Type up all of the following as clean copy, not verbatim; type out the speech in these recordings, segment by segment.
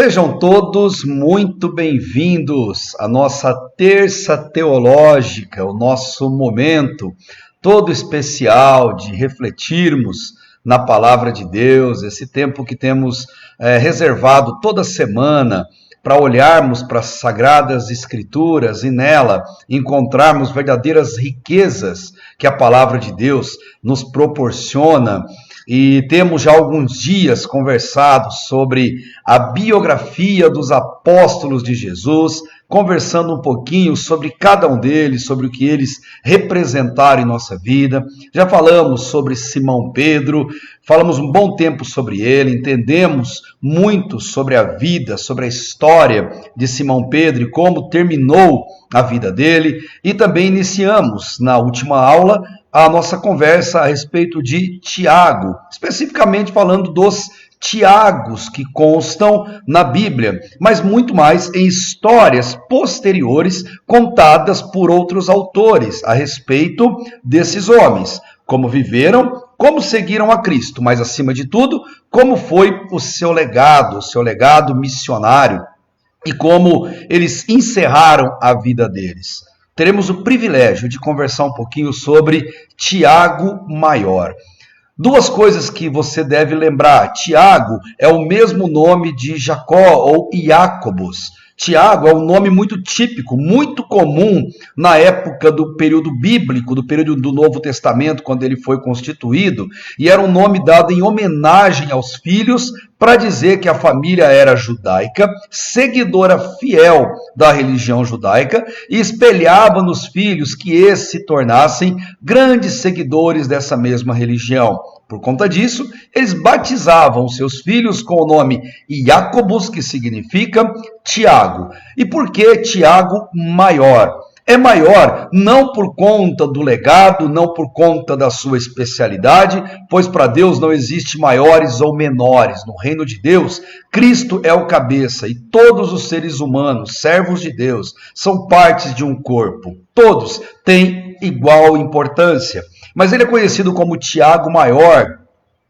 Sejam todos muito bem-vindos à nossa terça teológica, o nosso momento todo especial de refletirmos na palavra de Deus, esse tempo que temos reservado toda semana para olharmos para as Sagradas Escrituras e nela encontrarmos verdadeiras riquezas que a palavra de Deus nos proporciona. E temos já alguns dias conversado sobre a biografia dos apóstolos de Jesus, conversando um pouquinho sobre cada um deles, sobre o que eles representaram em nossa vida. Já falamos sobre Simão Pedro, falamos um bom tempo sobre ele, entendemos muito sobre a vida, sobre a história de Simão Pedro e como terminou a vida dele. E também iniciamos na última aula a nossa conversa a respeito de Tiago, especificamente falando dos Tiagos que constam na Bíblia, mas muito mais em histórias posteriores contadas por outros autores a respeito desses homens, como viveram, como seguiram a Cristo, mas acima de tudo, como foi o seu legado missionário e como eles encerraram a vida deles. Teremos o privilégio de conversar um pouquinho sobre Tiago Maior. Duas coisas que você deve lembrar. Tiago é o mesmo nome de Jacó ou Iacobos. Tiago é um nome muito típico, muito comum na época do período bíblico, do período do Novo Testamento, quando ele foi constituído, e era um nome dado em homenagem aos filhos, para dizer que a família era judaica, seguidora fiel da religião judaica, e espelhava nos filhos que esses se tornassem grandes seguidores dessa mesma religião. Por conta disso, eles batizavam seus filhos com o nome Iacobos, que significa Tiago. E por que Tiago Maior? É maior não por conta do legado, não por conta da sua especialidade, pois para Deus não existe maiores ou menores. No reino de Deus, Cristo é o cabeça e todos os seres humanos, servos de Deus, são partes de um corpo. Todos têm igual importância. Mas ele é conhecido como Tiago Maior,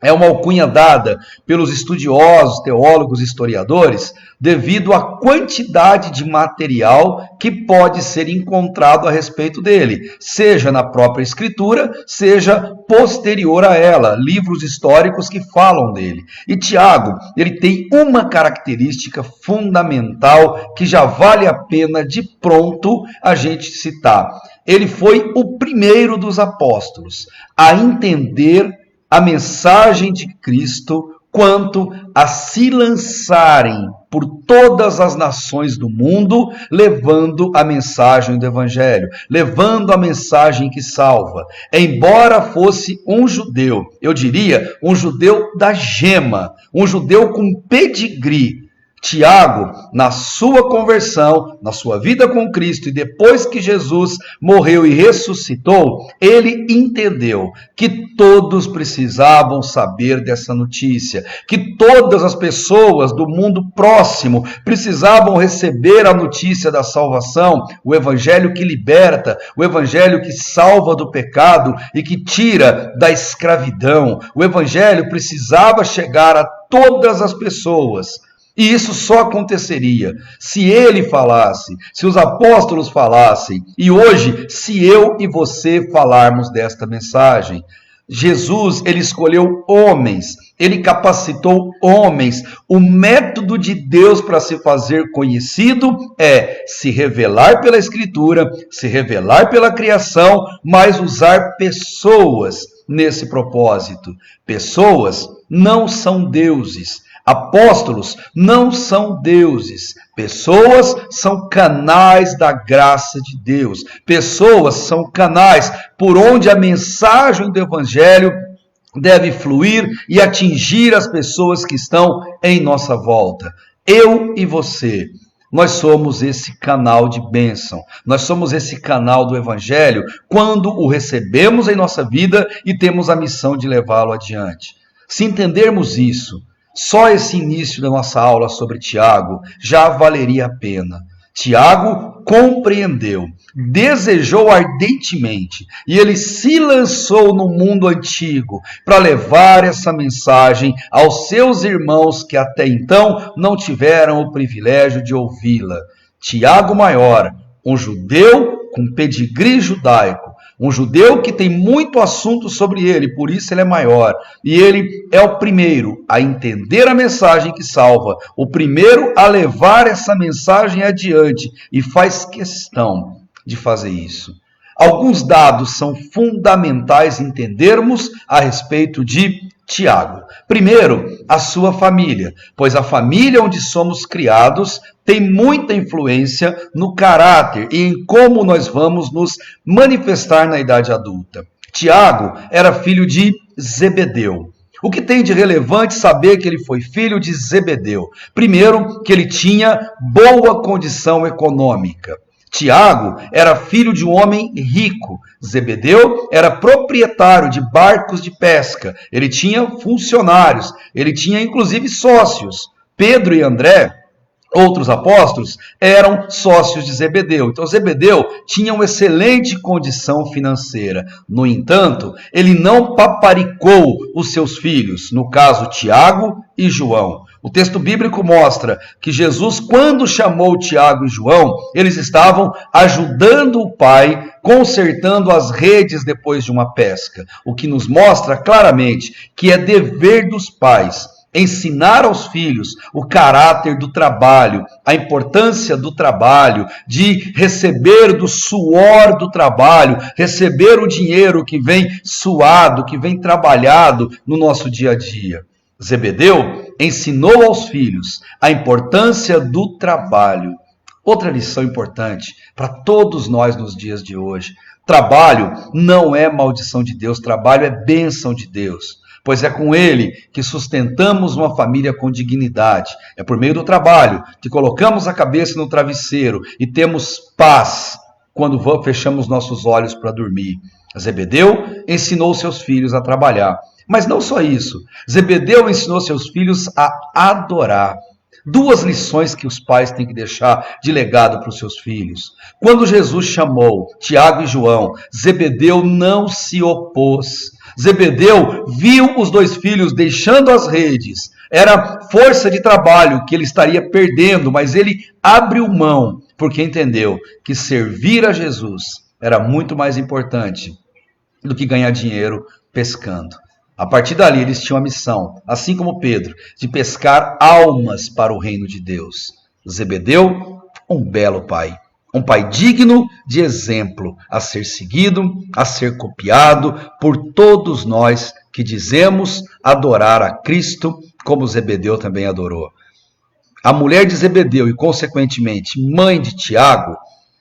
é uma alcunha dada pelos estudiosos, teólogos e historiadores, devido à quantidade de material que pode ser encontrado a respeito dele, seja na própria Escritura, seja posterior a ela, livros históricos que falam dele. E Tiago, ele tem uma característica fundamental que já vale a pena de pronto a gente citar. Ele foi o primeiro dos apóstolos a entender a mensagem de Cristo quanto a se lançarem por todas as nações do mundo, levando a mensagem do Evangelho, levando a mensagem que salva. Embora fosse um judeu, eu diria um judeu da gema, um judeu com pedigree, Tiago, na sua conversão, na sua vida com Cristo e depois que Jesus morreu e ressuscitou, ele entendeu que todos precisavam saber dessa notícia, que todas as pessoas do mundo próximo precisavam receber a notícia da salvação, o evangelho que liberta, o evangelho que salva do pecado e que tira da escravidão. O evangelho precisava chegar a todas as pessoas. E isso só aconteceria se ele falasse, se os apóstolos falassem, e hoje, se eu e você falarmos desta mensagem. Jesus, ele escolheu homens, ele capacitou homens. O método de Deus para se fazer conhecido é se revelar pela Escritura, se revelar pela criação, mas usar pessoas nesse propósito. Pessoas não são deuses. Apóstolos não são deuses, pessoas são canais da graça de Deus, pessoas são canais por onde a mensagem do Evangelho deve fluir e atingir as pessoas que estão em nossa volta. Eu e você, nós somos esse canal de bênção, nós somos esse canal do Evangelho quando o recebemos em nossa vida e temos a missão de levá-lo adiante. Se entendermos isso, só esse início da nossa aula sobre Tiago já valeria a pena. Tiago compreendeu, desejou ardentemente, e ele se lançou no mundo antigo para levar essa mensagem aos seus irmãos que até então não tiveram o privilégio de ouvi-la. Tiago Maior, um judeu com pedigree judaico, um judeu que tem muito assunto sobre ele, por isso ele é maior. E ele é o primeiro a entender a mensagem que salva, o primeiro a levar essa mensagem adiante, e faz questão de fazer isso. Alguns dados são fundamentais entendermos a respeito de Tiago. Primeiro, a sua família, pois a família onde somos criados tem muita influência no caráter e em como nós vamos nos manifestar na idade adulta. Tiago era filho de Zebedeu. O que tem de relevante saber que ele foi filho de Zebedeu? Primeiro, que ele tinha boa condição econômica. Tiago era filho de um homem rico. Zebedeu era proprietário de barcos de pesca. Ele tinha funcionários. Ele tinha inclusive sócios. Pedro e André, outros apóstolos, eram sócios de Zebedeu. Então Zebedeu tinha uma excelente condição financeira. No entanto, ele não paparicou os seus filhos, no caso Tiago e João. O texto bíblico mostra que Jesus, quando chamou Tiago e João, eles estavam ajudando o pai, consertando as redes depois de uma pesca. O que nos mostra claramente que é dever dos pais ensinar aos filhos o caráter do trabalho, a importância do trabalho, de receber do suor do trabalho, receber o dinheiro que vem suado, que vem trabalhado no nosso dia a dia. Zebedeu ensinou aos filhos a importância do trabalho. Outra lição importante para todos nós nos dias de hoje: trabalho não é maldição de Deus, trabalho é bênção de Deus, pois é com ele que sustentamos uma família com dignidade. É por meio do trabalho que colocamos a cabeça no travesseiro e temos paz quando fechamos nossos olhos para dormir. Zebedeu ensinou seus filhos a trabalhar. Mas não só isso. Zebedeu ensinou seus filhos a adorar. Duas lições que os pais têm que deixar de legado para os seus filhos. Quando Jesus chamou Tiago e João, Zebedeu não se opôs. Zebedeu viu os dois filhos deixando as redes. Era força de trabalho que ele estaria perdendo, mas ele abriu mão, porque entendeu que servir a Jesus era muito mais importante do que ganhar dinheiro pescando. A partir dali, eles tinham a missão, assim como Pedro, de pescar almas para o reino de Deus. Zebedeu, um belo pai. Um pai digno de exemplo, a ser seguido, a ser copiado por todos nós que dizemos adorar a Cristo, como Zebedeu também adorou. A mulher de Zebedeu e, consequentemente, mãe de Tiago,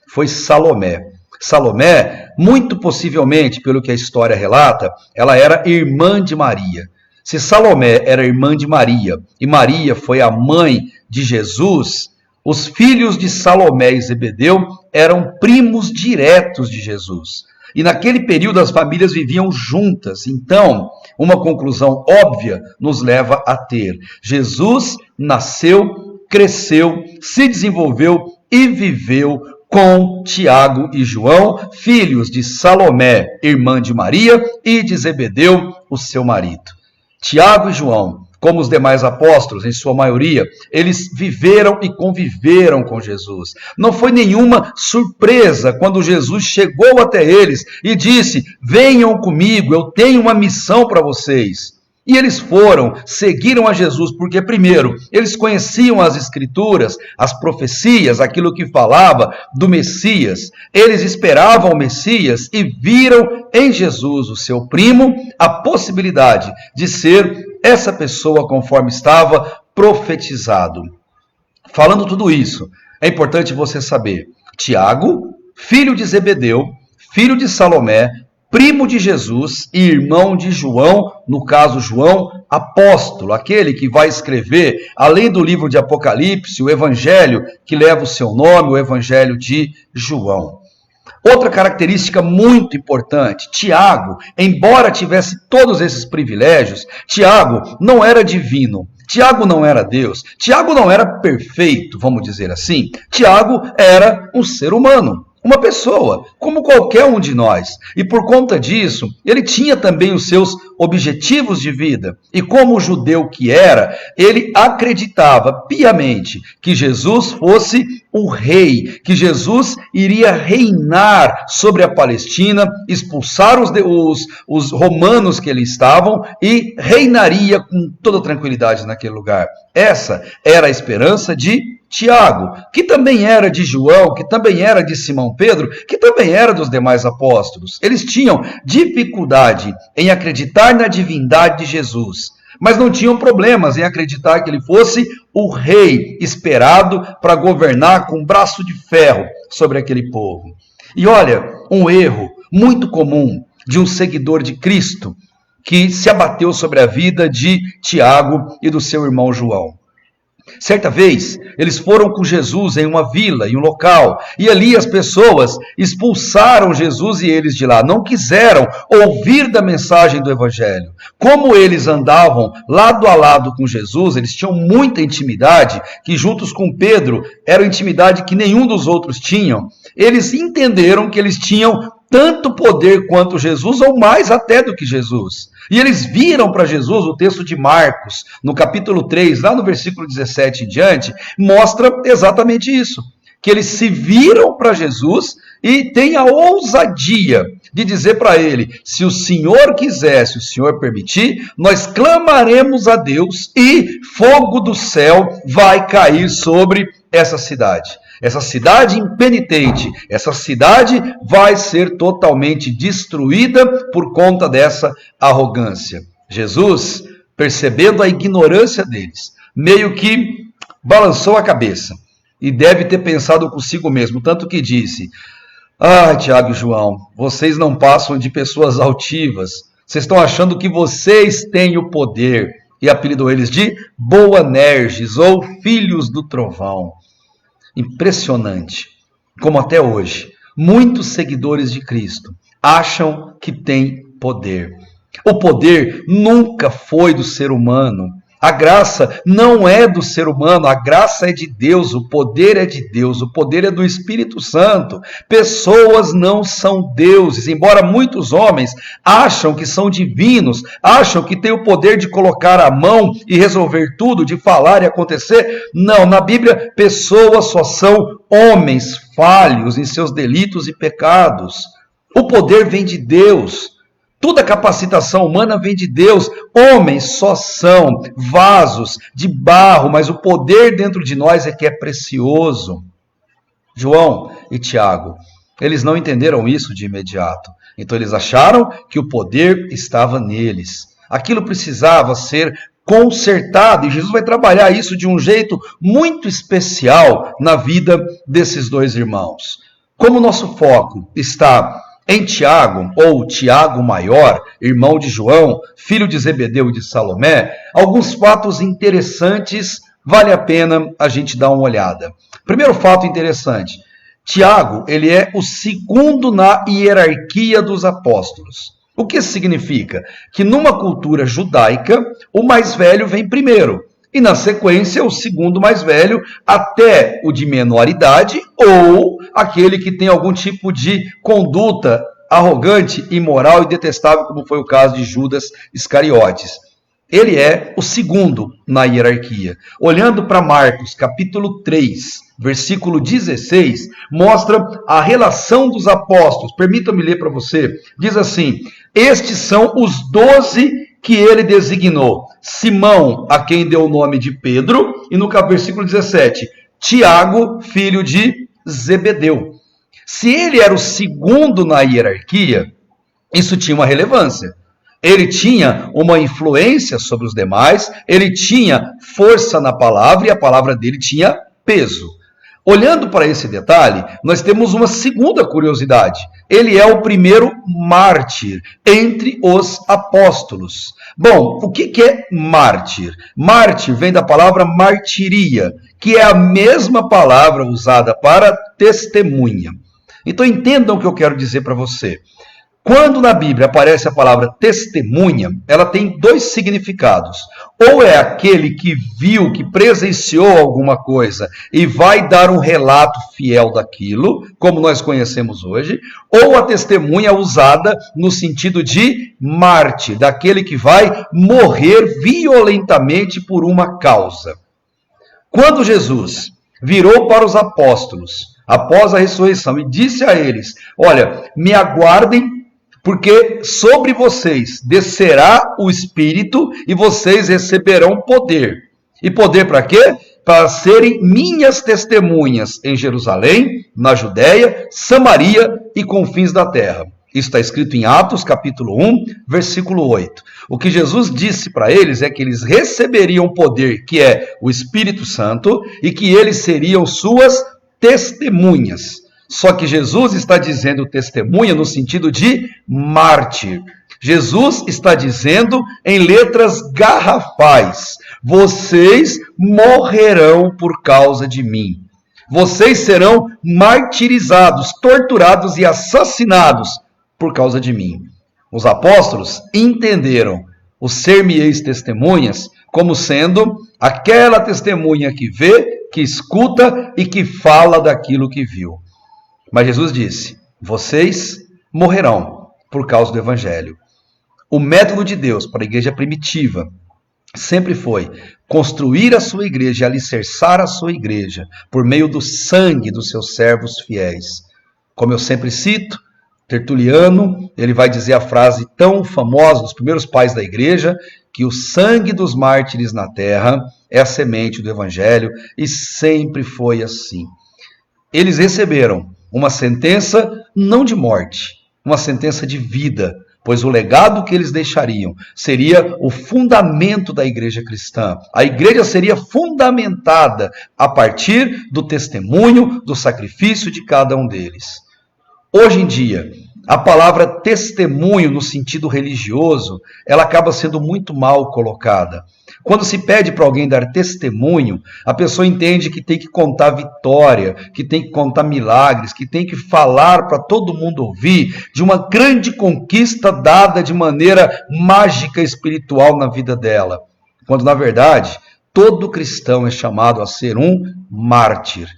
foi Salomé. Salomé, muito possivelmente, pelo que a história relata, ela era irmã de Maria. Se Salomé era irmã de Maria e Maria foi a mãe de Jesus, os filhos de Salomé e Zebedeu eram primos diretos de Jesus. E naquele período as famílias viviam juntas. Então, uma conclusão óbvia nos leva a ter: Jesus nasceu, cresceu, se desenvolveu e viveu com Tiago e João, filhos de Salomé, irmã de Maria, e de Zebedeu, o seu marido. Tiago e João, como os demais apóstolos, em sua maioria, eles viveram e conviveram com Jesus. Não foi nenhuma surpresa quando Jesus chegou até eles e disse: venham comigo, eu tenho uma missão para vocês. E eles foram, seguiram a Jesus, porque primeiro, eles conheciam as Escrituras, as profecias, aquilo que falava do Messias. Eles esperavam o Messias e viram em Jesus, o seu primo, a possibilidade de ser essa pessoa conforme estava profetizado. Falando tudo isso, é importante você saber: Tiago, filho de Zebedeu, filho de Salomé, primo de Jesus e irmão de João, no caso João, apóstolo, aquele que vai escrever, além do livro de Apocalipse, o evangelho que leva o seu nome, o evangelho de João. Outra característica muito importante: Tiago, embora tivesse todos esses privilégios, Tiago não era divino. Tiago não era Deus. Tiago não era perfeito, vamos dizer assim. Tiago era um ser humano. Uma pessoa, como qualquer um de nós. E por conta disso, ele tinha também os seus objetivos de vida. E como judeu que era, ele acreditava piamente que Jesus fosse o rei, que Jesus iria reinar sobre a Palestina, expulsar os romanos que ali estavam e reinaria com toda tranquilidade naquele lugar. Essa era a esperança de Tiago, que também era de João, que também era de Simão Pedro, que também era dos demais apóstolos. Eles tinham dificuldade em acreditar na divindade de Jesus, mas não tinham problemas em acreditar que ele fosse o rei esperado para governar com um braço de ferro sobre aquele povo. E olha, um erro muito comum de um seguidor de Cristo que se abateu sobre a vida de Tiago e do seu irmão João. Certa vez, eles foram com Jesus em uma vila, em um local, e ali as pessoas expulsaram Jesus e eles de lá. Não quiseram ouvir da mensagem do Evangelho. Como eles andavam lado a lado com Jesus, eles tinham muita intimidade, que juntos com Pedro, era intimidade que nenhum dos outros tinham. Eles entenderam que eles tinham tanto poder quanto Jesus, ou mais até do que Jesus. E eles viram para Jesus, o texto de Marcos, no capítulo 3, lá no versículo 17 em diante, mostra exatamente isso. Que eles se viram para Jesus e têm a ousadia de dizer para ele, se o Senhor quiser, se o Senhor permitir, nós clamaremos a Deus e fogo do céu vai cair sobre essa cidade. Essa cidade impenitente, essa cidade vai ser totalmente destruída por conta dessa arrogância. Jesus, percebendo a ignorância deles, meio que balançou a cabeça e deve ter pensado consigo mesmo, tanto que disse, Tiago e João, vocês não passam de pessoas altivas, vocês estão achando que vocês têm o poder, e apelidou eles de Boanerges, ou filhos do trovão. Impressionante, como até hoje, muitos seguidores de Cristo acham que têm poder. O poder nunca foi do ser humano. A graça não é do ser humano, a graça é de Deus, o poder é de Deus, o poder é do Espírito Santo. Pessoas não são deuses, embora muitos homens acham que são divinos, acham que têm o poder de colocar a mão e resolver tudo, de falar e acontecer. Não, na Bíblia, pessoas só são homens falhos em seus delitos e pecados. O poder vem de Deus. Toda capacitação humana vem de Deus. Homens só são vasos de barro, mas o poder dentro de nós é que é precioso. João e Tiago, eles não entenderam isso de imediato. Então eles acharam que o poder estava neles. Aquilo precisava ser consertado, e Jesus vai trabalhar isso de um jeito muito especial na vida desses dois irmãos. Como o nosso foco está em Tiago, ou Tiago maior, irmão de João, filho de Zebedeu e de Salomé, alguns fatos interessantes vale a pena a gente dar uma olhada. Primeiro fato interessante, Tiago, ele é o segundo na hierarquia dos apóstolos. O que isso significa? Que numa cultura judaica, o mais velho vem primeiro. E na sequência, o segundo mais velho, até o de menor idade, ou aquele que tem algum tipo de conduta arrogante, imoral e detestável, como foi o caso de Judas Iscariotes. Ele é o segundo na hierarquia. Olhando para Marcos, capítulo 3, versículo 16, mostra a relação dos apóstolos. Permita-me ler para você. Diz assim, estes são os 12 que ele designou. Simão, a quem deu o nome de Pedro, e no versículo 17, Tiago, filho de Zebedeu. Se ele era o segundo na hierarquia, isso tinha uma relevância. Ele tinha uma influência sobre os demais, ele tinha força na palavra e a palavra dele tinha peso. Olhando para esse detalhe, nós temos uma segunda curiosidade. Ele é o primeiro mártir entre os apóstolos. Bom, o que é mártir? Mártir vem da palavra martiria, que é a mesma palavra usada para testemunha. Então entendam o que eu quero dizer para você. Quando na Bíblia aparece a palavra testemunha, ela tem dois significados. Ou é aquele que viu, que presenciou alguma coisa e vai dar um relato fiel daquilo, como nós conhecemos hoje, ou a testemunha usada no sentido de mártir, daquele que vai morrer violentamente por uma causa. Quando Jesus virou para os apóstolos, após a ressurreição, e disse a eles: olha, me aguardem, porque sobre vocês descerá o Espírito e vocês receberão poder. E poder para quê? Para serem minhas testemunhas em Jerusalém, na Judéia, Samaria e confins da terra. Isso está escrito em Atos, capítulo 1, versículo 8. O que Jesus disse para eles é que eles receberiam poder, que é o Espírito Santo, e que eles seriam suas testemunhas. Só que Jesus está dizendo testemunha no sentido de mártir. Jesus está dizendo em letras garrafais: vocês morrerão por causa de mim. Vocês serão martirizados, torturados e assassinados por causa de mim. Os apóstolos entenderam o ser-me-eis testemunhas como sendo aquela testemunha que vê, que escuta e que fala daquilo que viu. Mas Jesus disse: vocês morrerão por causa do Evangelho. O método de Deus para a igreja primitiva sempre foi construir a sua igreja e alicerçar a sua igreja por meio do sangue dos seus servos fiéis. Como eu sempre cito, Tertuliano, ele vai dizer a frase tão famosa dos primeiros pais da igreja, que o sangue dos mártires na terra é a semente do Evangelho, e sempre foi assim. Eles receberam uma sentença não de morte, uma sentença de vida, pois o legado que eles deixariam seria o fundamento da igreja cristã. A igreja seria fundamentada a partir do testemunho, do sacrifício de cada um deles. Hoje em dia, a palavra testemunho no sentido religioso, ela acaba sendo muito mal colocada. Quando se pede para alguém dar testemunho, a pessoa entende que tem que contar vitória, que tem que contar milagres, que tem que falar para todo mundo ouvir de uma grande conquista dada de maneira mágica espiritual na vida dela. Quando, na verdade, todo cristão é chamado a ser um mártir.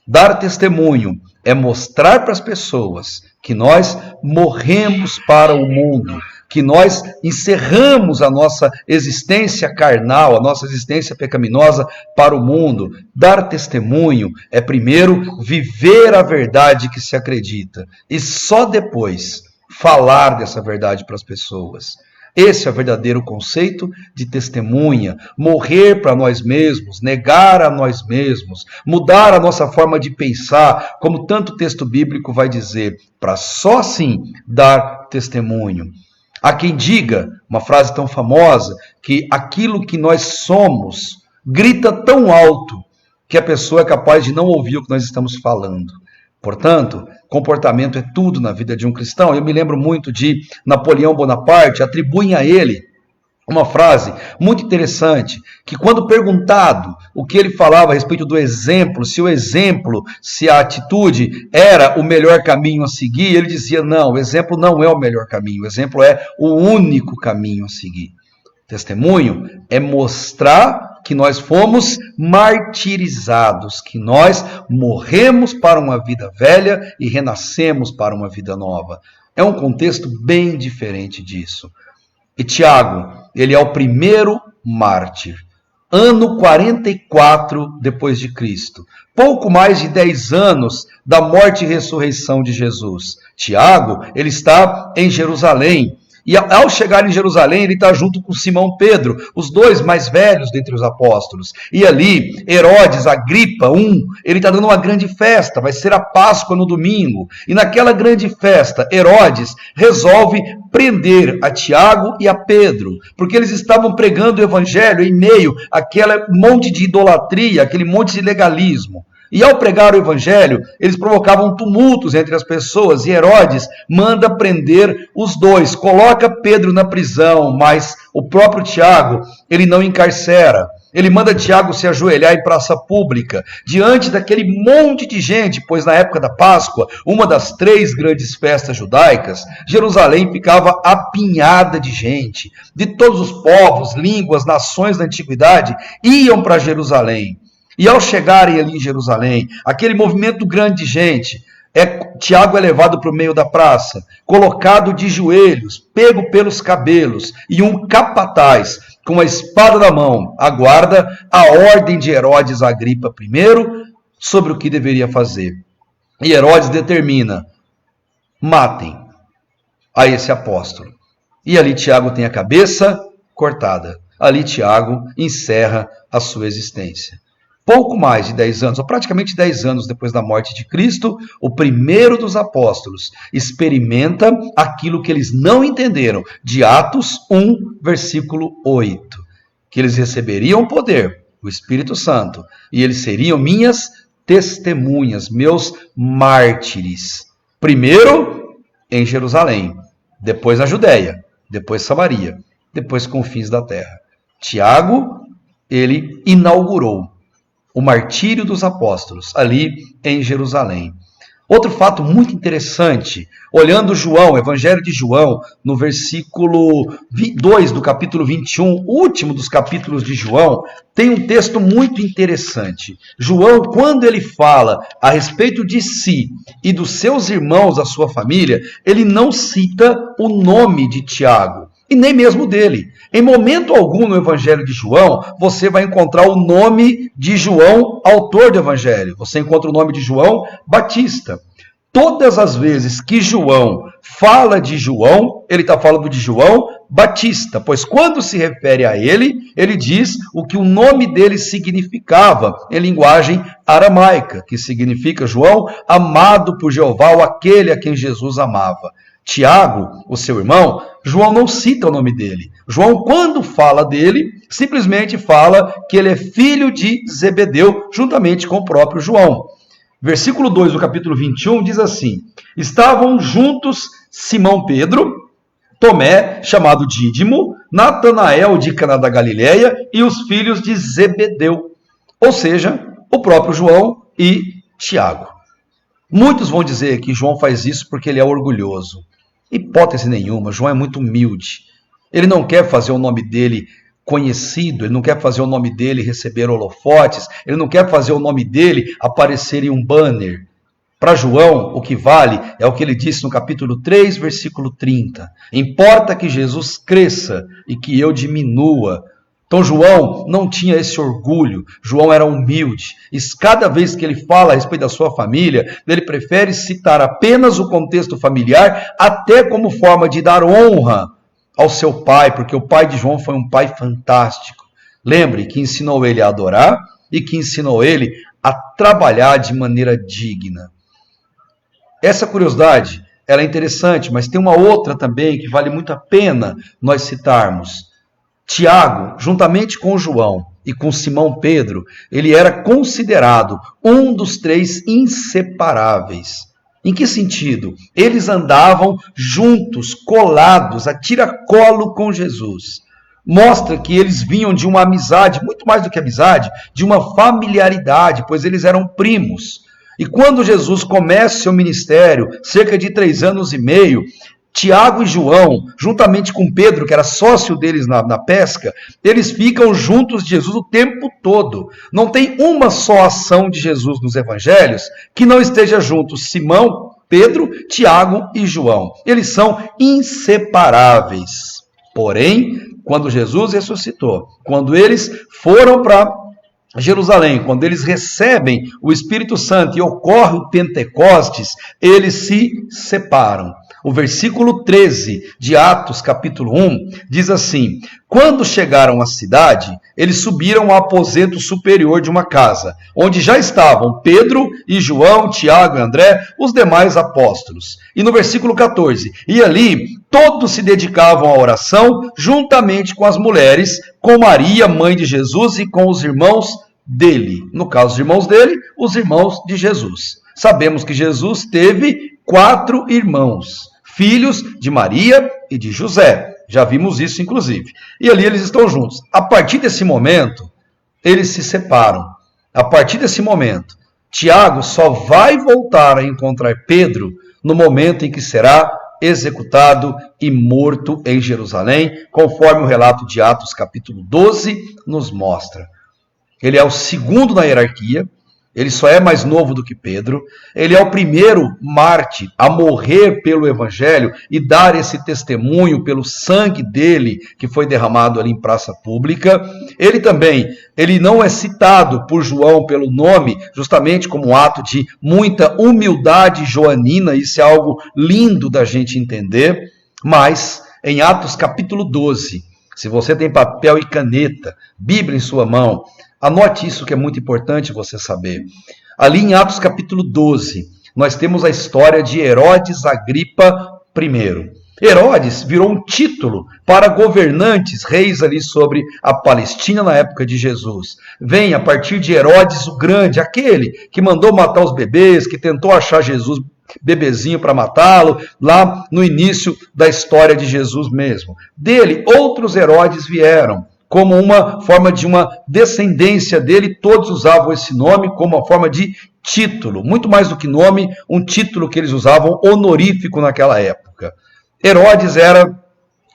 Dar testemunho é mostrar para as pessoas que nós morremos para o mundo, que nós encerramos a nossa existência carnal, a nossa existência pecaminosa para o mundo. Dar testemunho é primeiro viver a verdade que se acredita e só depois falar dessa verdade para as pessoas. Esse é o verdadeiro conceito de testemunha, morrer para nós mesmos, negar a nós mesmos, mudar a nossa forma de pensar, como tanto texto bíblico vai dizer, para só assim dar testemunho. Há quem diga, uma frase tão famosa, que aquilo que nós somos grita tão alto que a pessoa é capaz de não ouvir o que nós estamos falando. Portanto, comportamento é tudo na vida de um cristão. Eu me lembro muito de Napoleão Bonaparte, atribuem a ele uma frase muito interessante, que quando perguntado o que ele falava a respeito do exemplo, se a atitude era o melhor caminho a seguir, ele dizia: não, o exemplo não é o melhor caminho, o exemplo é o único caminho a seguir. Testemunho é mostrar que nós fomos martirizados, que nós morremos para uma vida velha e renascemos para uma vida nova. É um contexto bem diferente disso. E Tiago, ele é o primeiro mártir. Ano 44 depois de Cristo. Pouco mais de 10 anos da morte e ressurreição de Jesus. Tiago, ele está em Jerusalém. E ao chegar em Jerusalém, ele está junto com Simão Pedro, os dois mais velhos dentre os apóstolos. E ali, Herodes Agripa I, ele está dando uma grande festa, vai ser a Páscoa no domingo. E naquela grande festa, Herodes resolve prender a Tiago e a Pedro, porque eles estavam pregando o evangelho em meio àquele monte de idolatria, aquele monte de legalismo. E ao pregar o evangelho, eles provocavam tumultos entre as pessoas, e Herodes manda prender os dois, coloca Pedro na prisão, mas o próprio Tiago, ele não encarcera. Ele manda Tiago se ajoelhar em praça pública, diante daquele monte de gente, pois na época da Páscoa, uma das 3 grandes festas judaicas, Jerusalém ficava apinhada de gente. De todos os povos, línguas, nações da antiguidade, iam para Jerusalém. E ao chegarem ali em Jerusalém, aquele movimento grande de gente, Tiago é levado para o meio da praça, colocado de joelhos, pego pelos cabelos, e um capataz, com a espada na mão, aguarda a ordem de Herodes Agripa I sobre o que deveria fazer. E Herodes determina: matem a esse apóstolo. E ali Tiago tem a cabeça cortada. Ali Tiago encerra a sua existência. Pouco mais de 10 anos, ou praticamente 10 anos depois da morte de Cristo, o primeiro dos apóstolos experimenta aquilo que eles não entenderam, de Atos 1, versículo 8. Que eles receberiam poder, o Espírito Santo, e eles seriam minhas testemunhas, meus mártires. Primeiro em Jerusalém, depois na Judéia, depois Samaria, depois confins da terra. Tiago, ele inaugurou o martírio dos apóstolos, ali em Jerusalém. Outro fato muito interessante, olhando João, Evangelho de João, no versículo 2 do capítulo 21, último dos capítulos de João, tem um texto muito interessante. João, quando ele fala a respeito de si e dos seus irmãos, da sua família, ele não cita o nome de Tiago, e nem mesmo dele. Em momento algum no Evangelho de João, você vai encontrar o nome de João, autor do Evangelho. Você encontra o nome de João Batista. Todas as vezes que João fala de João, ele está falando de João Batista, pois quando se refere a ele, ele diz o que o nome dele significava em linguagem aramaica, que significa João, amado por Jeová, ou aquele a quem Jesus amava. Tiago, o seu irmão, João não cita o nome dele. João, quando fala dele, simplesmente fala que ele é filho de Zebedeu, juntamente com o próprio João. Versículo 2 do capítulo 21 diz assim: estavam juntos Simão Pedro, Tomé, chamado Dídimo, Natanael de Caná da Galileia e os filhos de Zebedeu, ou seja, o próprio João e Tiago. Muitos vão dizer que João faz isso porque ele é orgulhoso. Hipótese nenhuma, João é muito humilde. Ele não quer fazer o nome dele conhecido, ele não quer fazer o nome dele receber holofotes, ele não quer fazer o nome dele aparecer em um banner. Para João, o que vale é o que ele disse no capítulo 3, versículo 30. Importa que Jesus cresça e que eu diminua. Então João não tinha esse orgulho, João era humilde, e cada vez que ele fala a respeito da sua família, ele prefere citar apenas o contexto familiar, até como forma de dar honra ao seu pai, porque o pai de João foi um pai fantástico. Lembre que ensinou ele a adorar e que ensinou ele a trabalhar de maneira digna. Essa curiosidade, ela é interessante, mas tem uma outra também que vale muito a pena nós citarmos. Tiago, juntamente com João e com Simão Pedro, ele era considerado um dos 3 inseparáveis. Em que sentido? Eles andavam juntos, colados, a tiracolo com Jesus. Mostra que eles vinham de uma amizade, muito mais do que amizade, de uma familiaridade, pois eles eram primos. E quando Jesus começa seu ministério, cerca de 3 anos e meio, Tiago e João, juntamente com Pedro, que era sócio deles na pesca, eles ficam juntos de Jesus o tempo todo. Não tem uma só ação de Jesus nos evangelhos que não esteja junto Simão, Pedro, Tiago e João. Eles são inseparáveis. Porém, quando Jesus ressuscitou, quando eles foram para Jerusalém, quando eles recebem o Espírito Santo e ocorre o Pentecostes, eles se separam. O versículo 13 de Atos, capítulo 1, diz assim: quando chegaram à cidade, eles subiram ao aposento superior de uma casa, onde já estavam Pedro e João, Tiago e André, os demais apóstolos. E no versículo 14, e ali todos se dedicavam à oração, juntamente com as mulheres, com Maria, mãe de Jesus, e com os irmãos dele. No caso, os irmãos dele, os irmãos de Jesus. Sabemos que Jesus teve 4 irmãos, filhos de Maria e de José. Já vimos isso, inclusive. E ali eles estão juntos. A partir desse momento, eles se separam. A partir desse momento, Tiago só vai voltar a encontrar Pedro no momento em que será executado e morto em Jerusalém, conforme o relato de Atos capítulo 12 nos mostra. Ele é o segundo na hierarquia, ele só é mais novo do que Pedro, ele é o primeiro mártir a morrer pelo evangelho e dar esse testemunho pelo sangue dele que foi derramado ali em praça pública. Ele não é citado por João pelo nome, justamente como um ato de muita humildade joanina, isso é algo lindo da gente entender, mas em Atos capítulo 12, se você tem papel e caneta, Bíblia em sua mão, anote isso que é muito importante você saber. Ali em Atos capítulo 12, nós temos a história de Herodes Agripa I. Herodes virou um título para governantes, reis ali sobre a Palestina na época de Jesus. Vem a partir de Herodes o Grande, aquele que mandou matar os bebês, que tentou achar Jesus bebezinho para matá-lo, lá no início da história de Jesus mesmo. Dele, outros Herodes vieram, como uma forma de uma descendência dele, todos usavam esse nome como uma forma de título, muito mais do que nome, um título que eles usavam honorífico naquela época. Herodes era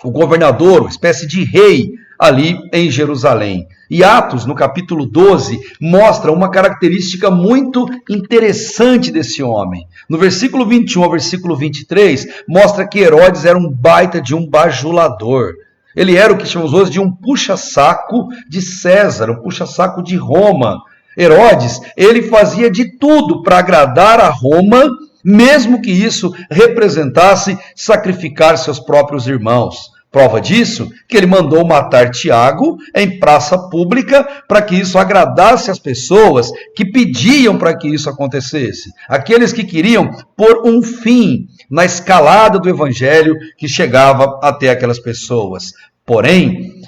o governador, uma espécie de rei ali em Jerusalém. E Atos, no capítulo 12, mostra uma característica muito interessante desse homem. No versículo 21 ao versículo 23, mostra que Herodes era um baita de um bajulador. Ele era o que chamamos hoje de um puxa-saco de César, um puxa-saco de Roma. Herodes, ele fazia de tudo para agradar a Roma, mesmo que isso representasse sacrificar seus próprios irmãos. Prova disso, que ele mandou matar Tiago em praça pública para que isso agradasse as pessoas que pediam para que isso acontecesse. Aqueles que queriam pôr um fim na escalada do evangelho que chegava até aquelas pessoas. Porém,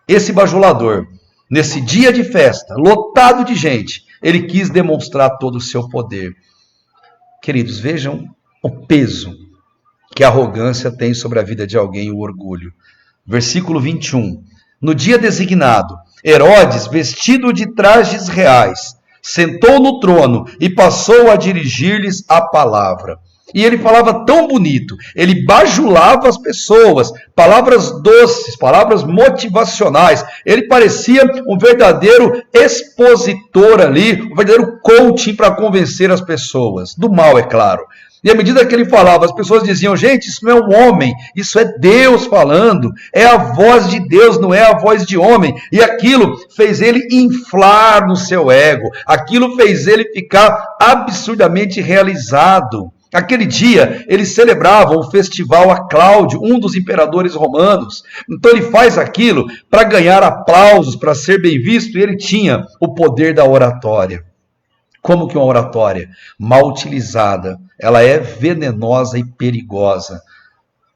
esse bajulador, nesse dia de festa, lotado de gente, ele quis demonstrar todo o seu poder. Queridos, vejam o peso que a arrogância tem sobre a vida de alguém, o orgulho. Versículo 21. No dia designado, Herodes, vestido de trajes reais, sentou no trono e passou a dirigir-lhes a palavra. E ele falava tão bonito, ele bajulava as pessoas, palavras doces, palavras motivacionais. Ele parecia um verdadeiro expositor ali, um verdadeiro coaching para convencer as pessoas. Do mal, é claro. E à medida que ele falava, as pessoas diziam, gente, isso não é um homem, isso é Deus falando, é a voz de Deus, não é a voz de homem. E aquilo fez ele inflar no seu ego, aquilo fez ele ficar absurdamente realizado. Aquele dia, eles celebravam o festival a Cláudio, um dos imperadores romanos. Então ele faz aquilo para ganhar aplausos, para ser bem visto, e ele tinha o poder da oratória. Como que uma oratória mal utilizada, ela é venenosa e perigosa.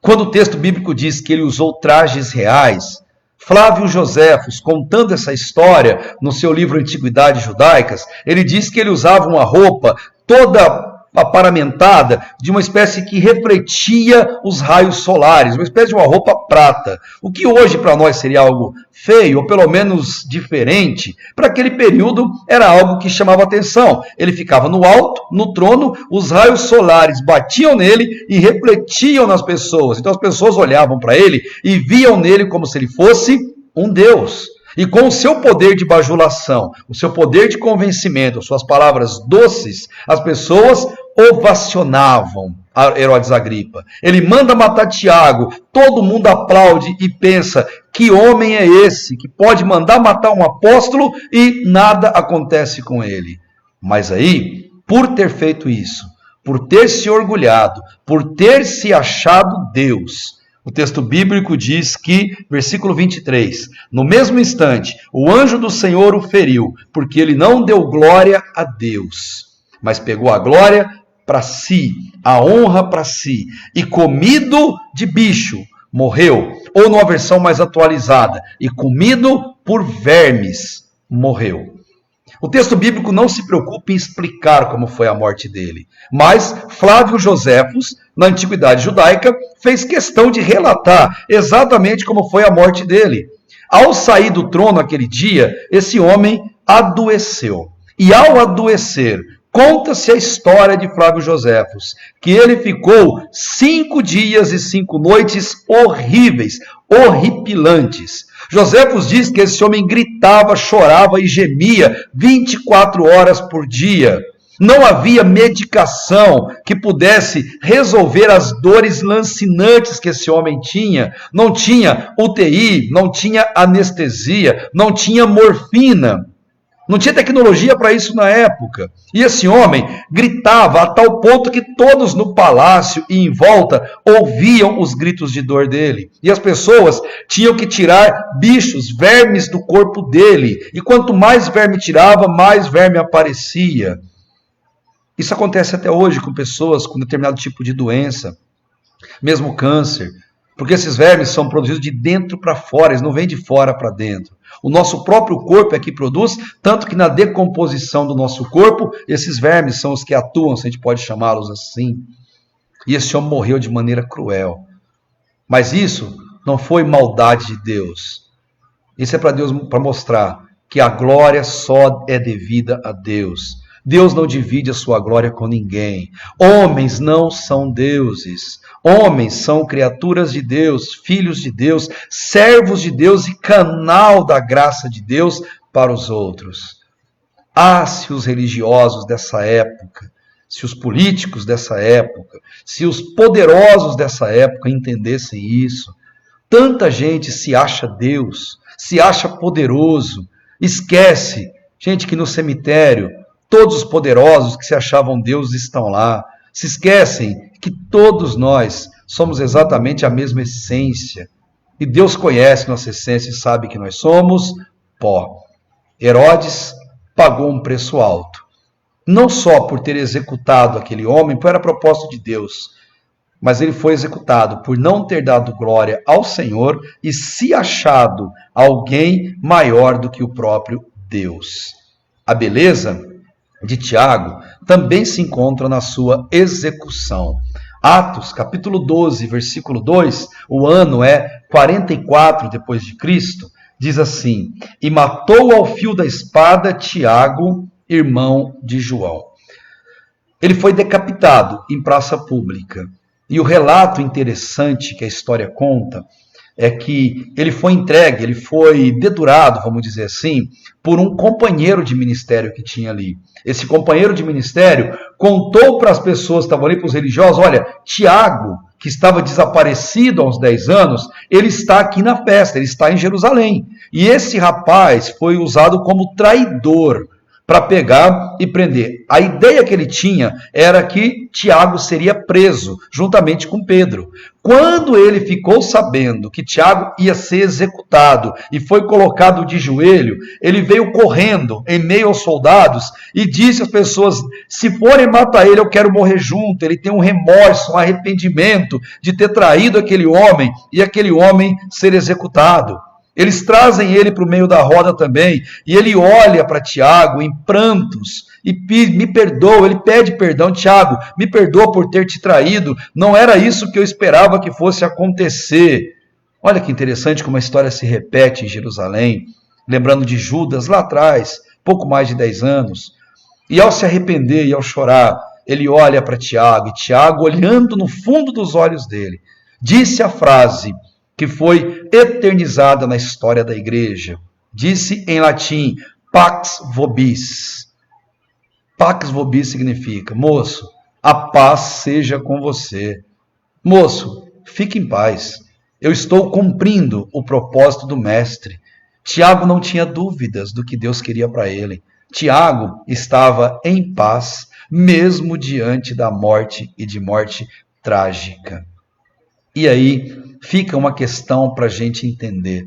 Quando o texto bíblico diz que ele usou trajes reais, Flávio Joséfos, contando essa história no seu livro Antiguidades Judaicas, ele diz que ele usava uma roupa toda aparamentada de uma espécie que refletia os raios solares, uma espécie de uma roupa prata. O que hoje para nós seria algo feio, ou pelo menos diferente, para aquele período era algo que chamava atenção. Ele ficava no alto, no trono, os raios solares batiam nele e refletiam nas pessoas. Então as pessoas olhavam para ele e viam nele como se ele fosse um Deus. E com o seu poder de bajulação, o seu poder de convencimento, suas palavras doces, as pessoas ovacionavam a Herodes Agripa. Ele manda matar Tiago, todo mundo aplaude e pensa, que homem é esse que pode mandar matar um apóstolo e nada acontece com ele? Mas aí, por ter feito isso, por ter se orgulhado, por ter se achado Deus, o texto bíblico diz que, versículo 23, no mesmo instante, o anjo do Senhor o feriu, porque ele não deu glória a Deus, mas pegou a glória para si, a honra para si, e comido de bicho, morreu. Ou numa versão mais atualizada, e comido por vermes, morreu. O texto bíblico não se preocupa em explicar como foi a morte dele, mas Flávio Joséfos, na Antiguidade Judaica, fez questão de relatar exatamente como foi a morte dele. Ao sair do trono aquele dia, esse homem adoeceu. E ao adoecer, conta-se a história de Flávio Joséfos, que ele ficou 5 dias e 5 noites horríveis, horripilantes. Joséfos diz que esse homem gritava, chorava e gemia 24 horas por dia. Não havia medicação que pudesse resolver as dores lancinantes que esse homem tinha. Não tinha UTI, não tinha anestesia, não tinha morfina. Não tinha tecnologia para isso na época. E esse homem gritava a tal ponto que todos no palácio e em volta ouviam os gritos de dor dele. E as pessoas tinham que tirar bichos, vermes do corpo dele. E quanto mais verme tirava, mais verme aparecia. Isso acontece até hoje com pessoas com determinado tipo de doença, mesmo câncer, porque esses vermes são produzidos de dentro para fora, eles não vêm de fora para dentro. O nosso próprio corpo é que produz, tanto que na decomposição do nosso corpo, esses vermes são os que atuam, se a gente pode chamá-los assim. E esse homem morreu de maneira cruel. Mas isso não foi maldade de Deus. Isso é para Deus, para mostrar que a glória só é devida a Deus. Deus não divide a sua glória com ninguém. Homens não são deuses. Homens são criaturas de Deus, filhos de Deus, servos de Deus e canal da graça de Deus para os outros. Se os religiosos dessa época, se os políticos dessa época, se os poderosos dessa época entendessem isso, tanta gente se acha Deus, se acha poderoso, esquece, gente, que no cemitério todos os poderosos que se achavam Deus estão lá. Se esquecem que todos nós somos exatamente a mesma essência. E Deus conhece nossa essência e sabe que nós somos pó. Herodes pagou um preço alto. Não só por ter executado aquele homem, pois era propósito de Deus, mas ele foi executado por não ter dado glória ao Senhor e se achado alguém maior do que o próprio Deus. A beleza de Tiago também se encontra na sua execução. Atos, capítulo 12, versículo 2, o ano é 44 depois de Cristo, diz assim: e matou ao fio da espada Tiago, irmão de João. Ele foi decapitado em praça pública. E o relato interessante que a história conta é que ele foi entregue, ele foi dedurado, vamos dizer assim, por um companheiro de ministério que tinha ali. Esse companheiro de ministério contou para as pessoas que estavam ali, para os religiosos: olha, Tiago, que estava desaparecido há uns 10 anos, ele está aqui na festa, ele está em Jerusalém. E esse rapaz foi usado como traidor para pegar e prender. A ideia que ele tinha era que Tiago seria preso, juntamente com Pedro. Quando ele ficou sabendo que Tiago ia ser executado e foi colocado de joelho, ele veio correndo em meio aos soldados e disse às pessoas: se forem matar ele, eu quero morrer junto. Ele tem um remorso, um arrependimento de ter traído aquele homem e aquele homem ser executado. Eles trazem ele para o meio da roda também, e ele olha para Tiago em prantos e me perdoa, ele pede perdão: Tiago, me perdoa por ter te traído, não era isso que eu esperava que fosse acontecer. Olha que interessante como a história se repete em Jerusalém, lembrando de Judas lá atrás, pouco mais de 10 anos, e ao se arrepender e ao chorar, ele olha para Tiago, e Tiago, olhando no fundo dos olhos dele, disse a frase que foi eternizada na história da igreja. Disse em latim: pax vobis. Pax vobis significa: moço, a paz seja com você. Moço, fique em paz. Eu estou cumprindo o propósito do mestre. Tiago não tinha dúvidas do que Deus queria para ele. Tiago estava em paz, mesmo diante da morte e de morte trágica. E aí fica uma questão para a gente entender.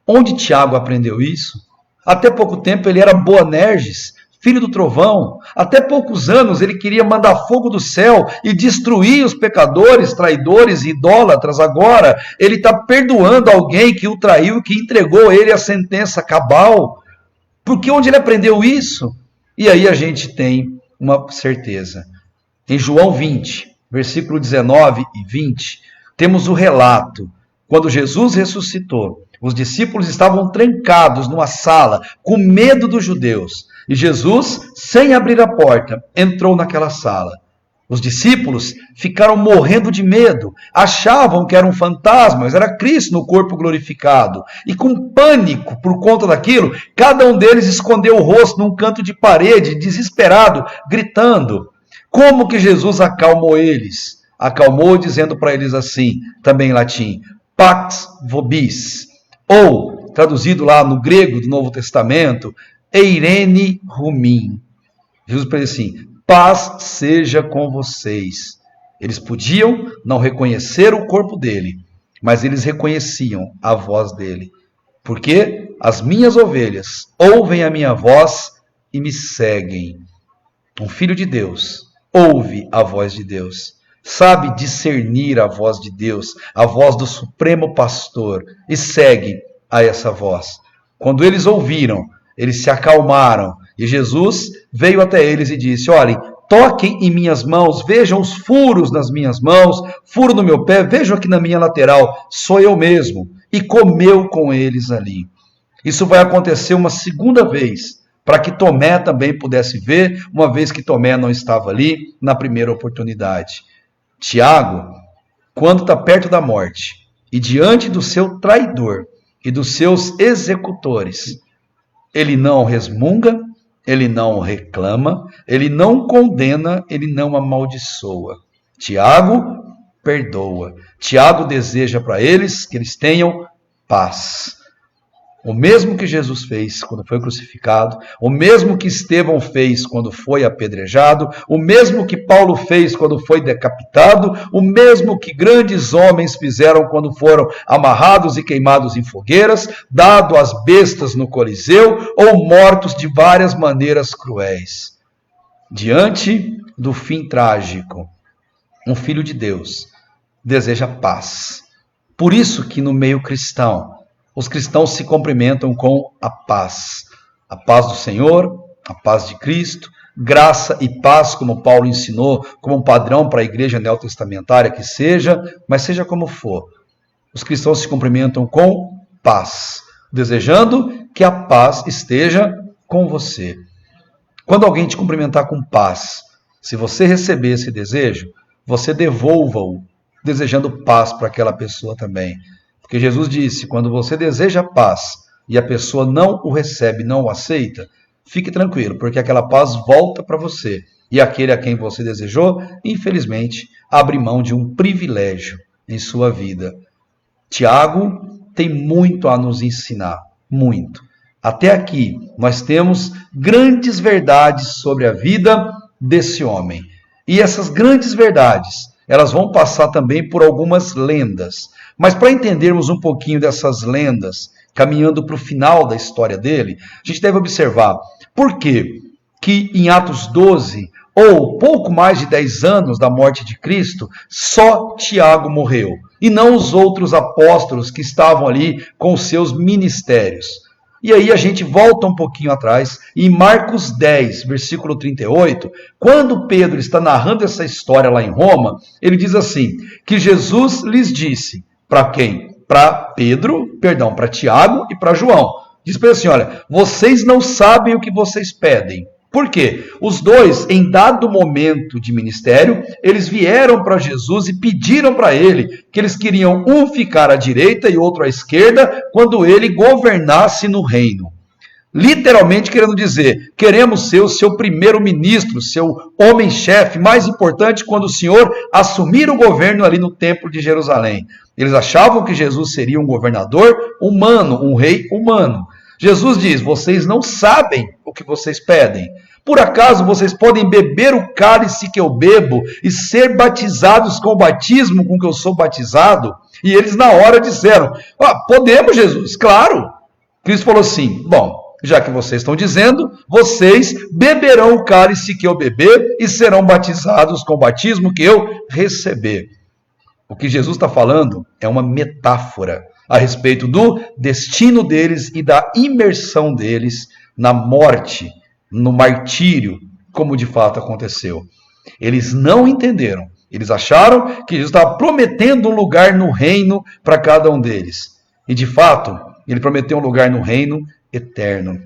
Onde Tiago aprendeu isso? Até pouco tempo ele era Boanerges, filho do trovão. Até poucos anos ele queria mandar fogo do céu e destruir os pecadores, traidores e idólatras. Agora ele está perdoando alguém que o traiu, que entregou ele a sentença cabal. Porque onde ele aprendeu isso? E aí a gente tem uma certeza. Em João 20, versículo 19 e 20, temos o relato, quando Jesus ressuscitou, Os discípulos estavam trancados numa sala, com medo dos judeus. E Jesus, sem abrir a porta, entrou naquela sala. Os discípulos ficaram morrendo de medo, achavam que era um fantasma, mas era Cristo no corpo glorificado. E com pânico por conta daquilo, cada um deles escondeu o rosto num canto de parede, desesperado, gritando. Como que Jesus acalmou eles? Acalmou dizendo para eles assim, também em latim, pax vobis, ou, traduzido lá no grego do Novo Testamento, eirene rumin. Jesus disse assim, paz seja com vocês. Eles podiam não reconhecer o corpo dele, mas eles reconheciam a voz dele. Porque as minhas ovelhas ouvem a minha voz e me seguem. Um filho de Deus ouve a voz de Deus, sabe discernir a voz de Deus, a voz do Supremo Pastor, e segue a essa voz. Quando eles ouviram, eles se acalmaram, e Jesus veio até eles e disse, olhem, toquem em minhas mãos, vejam os furos nas minhas mãos, furo no meu pé, vejam aqui na minha lateral, sou eu mesmo. E comeu com eles ali. Isso vai acontecer uma segunda vez, para que Tomé também pudesse ver, uma vez que Tomé não estava ali na primeira oportunidade. Tiago, quando está perto da morte, e diante do seu traidor e dos seus executores, ele não resmunga, ele não reclama, ele não condena, ele não amaldiçoa. Tiago perdoa. Tiago deseja para eles que eles tenham paz. O mesmo que Jesus fez quando foi crucificado, o mesmo que Estevão fez quando foi apedrejado, o mesmo que Paulo fez quando foi decapitado, o mesmo que grandes homens fizeram quando foram amarrados e queimados em fogueiras, dado às bestas no Coliseu ou mortos de várias maneiras cruéis. Diante do fim trágico, um filho de Deus deseja paz. Por isso que no meio cristão, os cristãos se cumprimentam com a paz do Senhor, a paz de Cristo, graça e paz, como Paulo ensinou, como um padrão para a igreja neotestamentária que seja, mas seja como for. Os cristãos se cumprimentam com paz, desejando que a paz esteja com você. Quando alguém te cumprimentar com paz, se você receber esse desejo, você devolva-o, desejando paz para aquela pessoa também. Porque Jesus disse, quando você deseja paz e a pessoa não o recebe, não o aceita, fique tranquilo, porque aquela paz volta para você. E aquele a quem você desejou, infelizmente, abre mão de um privilégio em sua vida. Tiago tem muito a nos ensinar, muito. Até aqui, nós temos grandes verdades sobre a vida desse homem. E essas grandes verdades, elas vão passar também por algumas lendas. Mas para entendermos um pouquinho dessas lendas, caminhando para o final da história dele, a gente deve observar por que em Atos 12, ou pouco mais de 10 anos da morte de Cristo, só Tiago morreu, e não os outros apóstolos que estavam ali com os seus ministérios. E aí a gente volta um pouquinho atrás, em Marcos 10, versículo 38, quando Pedro está narrando essa história lá em Roma, ele diz assim, que Jesus lhes disse, para quem? Para Tiago e para João. Diz para ele assim, olha, vocês não sabem o que vocês pedem. Por quê? Os dois, em dado momento de ministério, eles vieram para Jesus e pediram para ele que eles queriam um ficar à direita e outro à esquerda quando ele governasse no reino. Literalmente querendo dizer, queremos ser o seu primeiro-ministro, seu homem-chefe mais importante quando o Senhor assumir o governo ali no templo de Jerusalém. Eles achavam que Jesus seria um governador humano, um rei humano. Jesus diz, vocês não sabem o que vocês pedem. Por acaso vocês podem beber o cálice que eu bebo e ser batizados com o batismo com que eu sou batizado? E eles na hora disseram, podemos, Jesus, claro. Cristo falou assim, bom, já que vocês estão dizendo, vocês beberão o cálice que eu beber e serão batizados com o batismo que eu receber. O que Jesus está falando é uma metáfora a respeito do destino deles e da imersão deles na morte, no martírio, como de fato aconteceu. Eles não entenderam. Eles acharam que Jesus estava prometendo um lugar no reino para cada um deles. E de fato, Ele prometeu um lugar no reino eterno.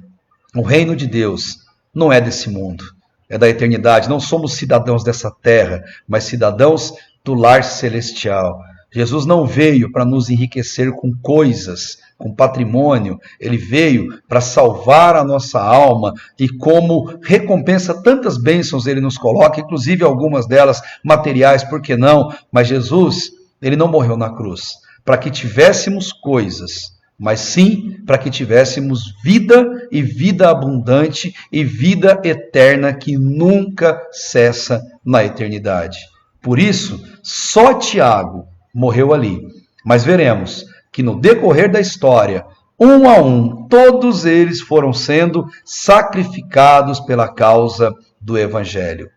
O reino de Deus não é desse mundo, é da eternidade. Não somos cidadãos dessa terra, mas cidadãos do lar celestial. Jesus não veio para nos enriquecer com coisas, com patrimônio. Ele veio para salvar a nossa alma e, como recompensa, tantas bênçãos ele nos coloca, inclusive algumas delas materiais, por que não? Mas Jesus, ele não morreu na cruz para que tivéssemos coisas, mas sim para que tivéssemos vida, e vida abundante, e vida eterna que nunca cessa na eternidade. Por isso, só Tiago morreu ali. Mas veremos que no decorrer da história, um a um, todos eles foram sendo sacrificados pela causa do Evangelho.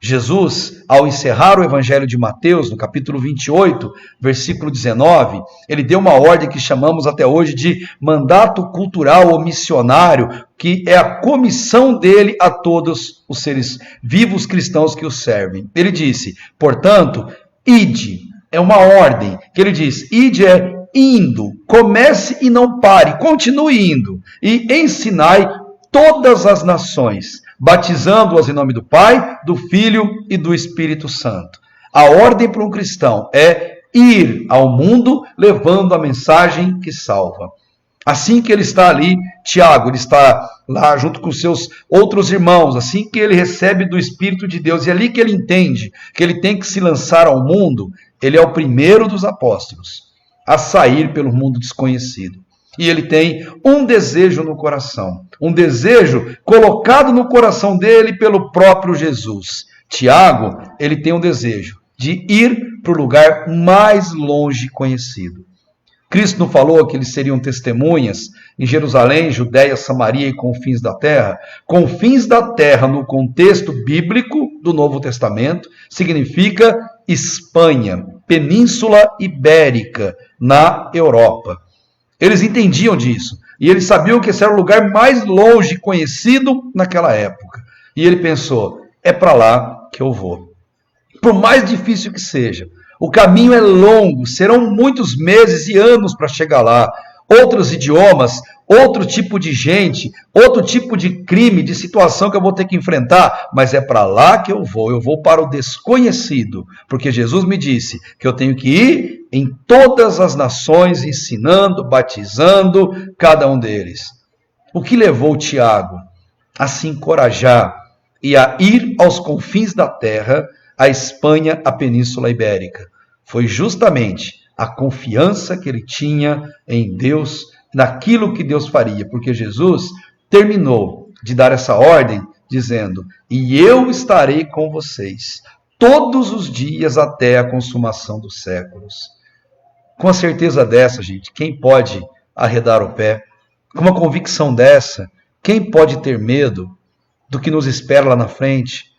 Jesus, ao encerrar o Evangelho de Mateus, no capítulo 28, versículo 19, ele deu uma ordem que chamamos até hoje de mandato cultural ou missionário, que é a comissão dele a todos os seres vivos cristãos que o servem. Ele disse, portanto, ide, é uma ordem que ele diz, ide é indo, comece e não pare, continue indo, e ensinai todas as nações, batizando-as em nome do Pai, do Filho e do Espírito Santo. A ordem para um cristão é ir ao mundo levando a mensagem que salva. Assim que ele está ali, Tiago, ele está lá junto com seus outros irmãos, assim que ele recebe do Espírito de Deus, e é ali que ele entende que ele tem que se lançar ao mundo, ele é o primeiro dos apóstolos a sair pelo mundo desconhecido. E ele tem um desejo no coração, um desejo colocado no coração dele pelo próprio Jesus. Tiago, ele tem um desejo de ir para o lugar mais longe conhecido. Cristo não falou que eles seriam testemunhas em Jerusalém, Judéia, Samaria e confins da terra? Confins da terra, no contexto bíblico do Novo Testamento, significa Espanha, Península Ibérica, na Europa. Eles entendiam disso. E eles sabiam que esse era o lugar mais longe conhecido naquela época. E ele pensou, é para lá que eu vou. Por mais difícil que seja, o caminho é longo, serão muitos meses e anos para chegar lá. Outros idiomas, outro tipo de gente, outro tipo de crime, de situação que eu vou ter que enfrentar, mas é para lá que eu vou para o desconhecido, porque Jesus me disse que eu tenho que ir em todas as nações, ensinando, batizando cada um deles. O que levou Tiago a se encorajar e a ir aos confins da terra, a Espanha, a Península Ibérica? Foi justamente a confiança que ele tinha em Deus, naquilo que Deus faria, porque Jesus terminou de dar essa ordem, dizendo, e eu estarei com vocês todos os dias até a consumação dos séculos. Com a certeza dessa, gente, quem pode arredar o pé? Com uma convicção dessa, quem pode ter medo do que nos espera lá na frente?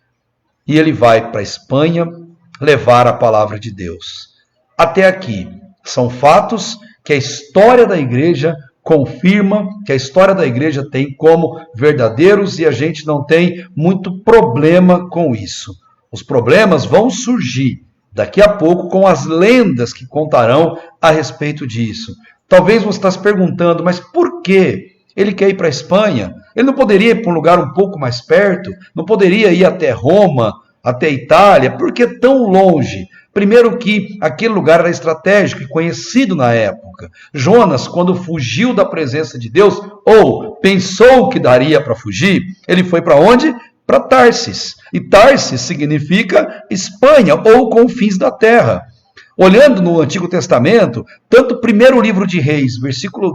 E ele vai para a Espanha levar a palavra de Deus. Até aqui, são fatos que a história da igreja confirma, que a história da igreja tem como verdadeiros, e a gente não tem muito problema com isso. Os problemas vão surgir daqui a pouco com as lendas que contarão a respeito disso. Talvez você está se perguntando, mas por que ele quer ir para a Espanha? Ele não poderia ir para um lugar um pouco mais perto? Não poderia ir até Roma, até Itália? Por que tão longe? Primeiro que aquele lugar era estratégico e conhecido na época. Jonas, quando fugiu da presença de Deus, ou pensou que daria para fugir, ele foi para onde? Para Tarsis. E Tarsis significa Espanha, ou confins da terra. Olhando no Antigo Testamento, tanto o primeiro livro de Reis,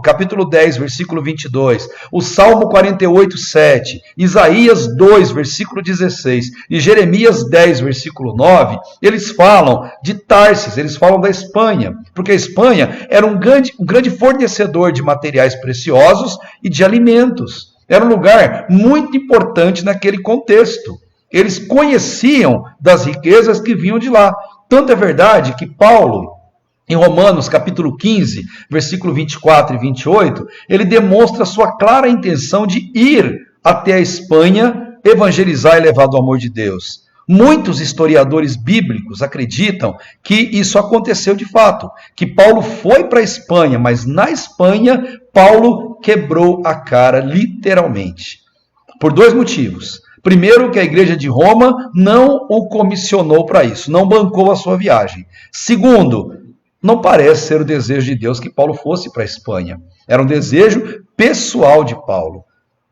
capítulo 10, versículo 22, o Salmo 48, 7, Isaías 2, versículo 16, e Jeremias 10, versículo 9, eles falam de Tarsis, eles falam da Espanha, porque a Espanha era um grande fornecedor de materiais preciosos e de alimentos. Era um lugar muito importante naquele contexto. Eles conheciam das riquezas que vinham de lá. Tanto é verdade que Paulo, em Romanos capítulo 15, versículo 24 e 28, ele demonstra sua clara intenção de ir até a Espanha, evangelizar e levar do amor de Deus. Muitos historiadores bíblicos acreditam que isso aconteceu de fato, que Paulo foi para a Espanha, mas na Espanha Paulo quebrou a cara literalmente. Por dois motivos. Primeiro, que a igreja de Roma não o comissionou para isso, não bancou a sua viagem. Segundo, não parece ser o desejo de Deus que Paulo fosse para a Espanha. Era um desejo pessoal de Paulo.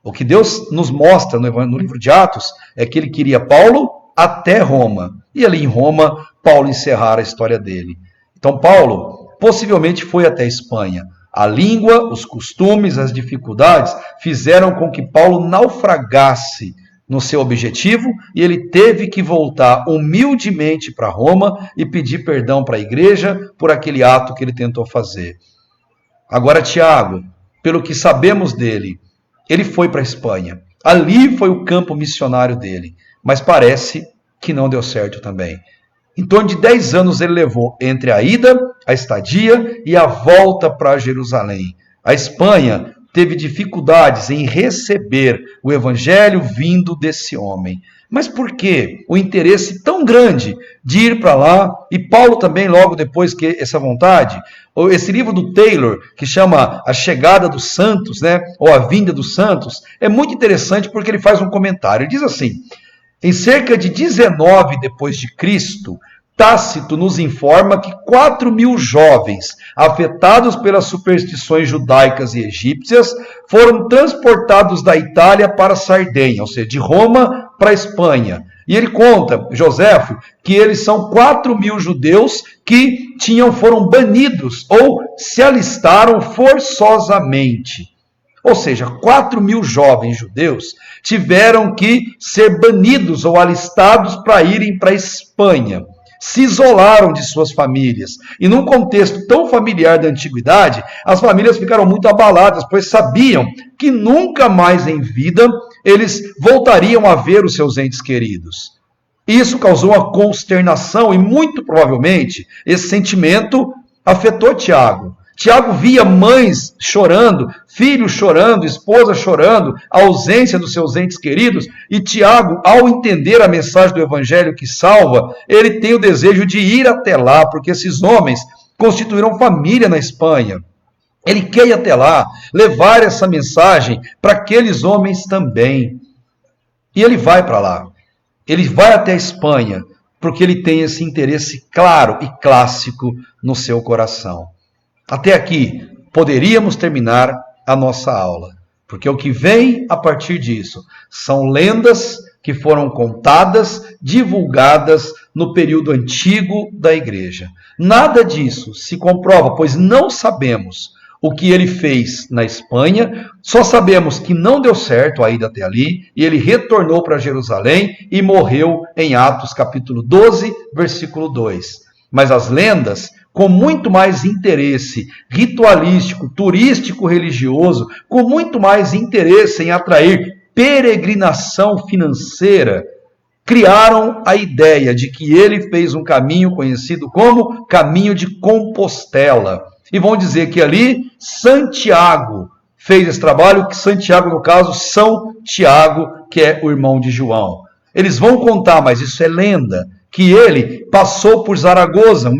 O que Deus nos mostra no livro de Atos é que ele queria Paulo até Roma. E ali em Roma, Paulo encerrara a história dele. Então Paulo possivelmente foi até a Espanha. A língua, os costumes, as dificuldades fizeram com que Paulo naufragasse no seu objetivo e ele teve que voltar humildemente para Roma e pedir perdão para a igreja por aquele ato que ele tentou fazer. Agora, Tiago, pelo que sabemos dele, ele foi para a Espanha. Ali foi o campo missionário dele, mas parece que não deu certo também. Em torno de 10 anos ele levou entre a ida, a estadia e a volta para Jerusalém. A Espanha teve dificuldades em receber o evangelho vindo desse homem. Mas por que o interesse tão grande de ir para lá? E Paulo também, logo depois que essa vontade, esse livro do Taylor, que chama A Chegada dos Santos, né, ou A Vinda dos Santos, é muito interessante porque ele faz um comentário. Ele diz assim: em cerca de 19 depois de Cristo, Tácito nos informa que 4.000 jovens, afetados pelas superstições judaicas e egípcias, foram transportados da Itália para Sardenha, ou seja, de Roma para a Espanha. E ele conta, Joséfo, que eles são 4.000 judeus que foram banidos ou se alistaram forçosamente. Ou seja, 4.000 jovens judeus tiveram que ser banidos ou alistados para irem para a Espanha. Se isolaram de suas famílias. E num contexto tão familiar da antiguidade, as famílias ficaram muito abaladas, pois sabiam que nunca mais em vida eles voltariam a ver os seus entes queridos. Isso causou uma consternação e muito provavelmente esse sentimento afetou Tiago. Tiago via mães chorando, filhos chorando, esposa chorando, a ausência dos seus entes queridos. E Tiago, ao entender a mensagem do evangelho que salva, ele tem o desejo de ir até lá, porque esses homens constituíram família na Espanha. Ele quer ir até lá, levar essa mensagem para aqueles homens também. E ele vai para lá. Ele vai até a Espanha, porque ele tem esse interesse claro e clássico no seu coração. Até aqui, poderíamos terminar a nossa aula, porque o que vem a partir disso são lendas que foram contadas, divulgadas no período antigo da igreja. Nada disso se comprova, pois não sabemos o que ele fez na Espanha, só sabemos que não deu certo a ida até ali, e ele retornou para Jerusalém e morreu em Atos capítulo 12, versículo 2. Mas as lendas, com muito mais interesse ritualístico, turístico, religioso, com muito mais interesse em atrair peregrinação financeira, criaram a ideia de que ele fez um caminho conhecido como Caminho de Compostela. E vão dizer que ali Santiago fez esse trabalho, que Santiago, no caso, São Tiago, que é o irmão de João. Eles vão contar, mas isso é lenda, que ele passou por Zaragoza,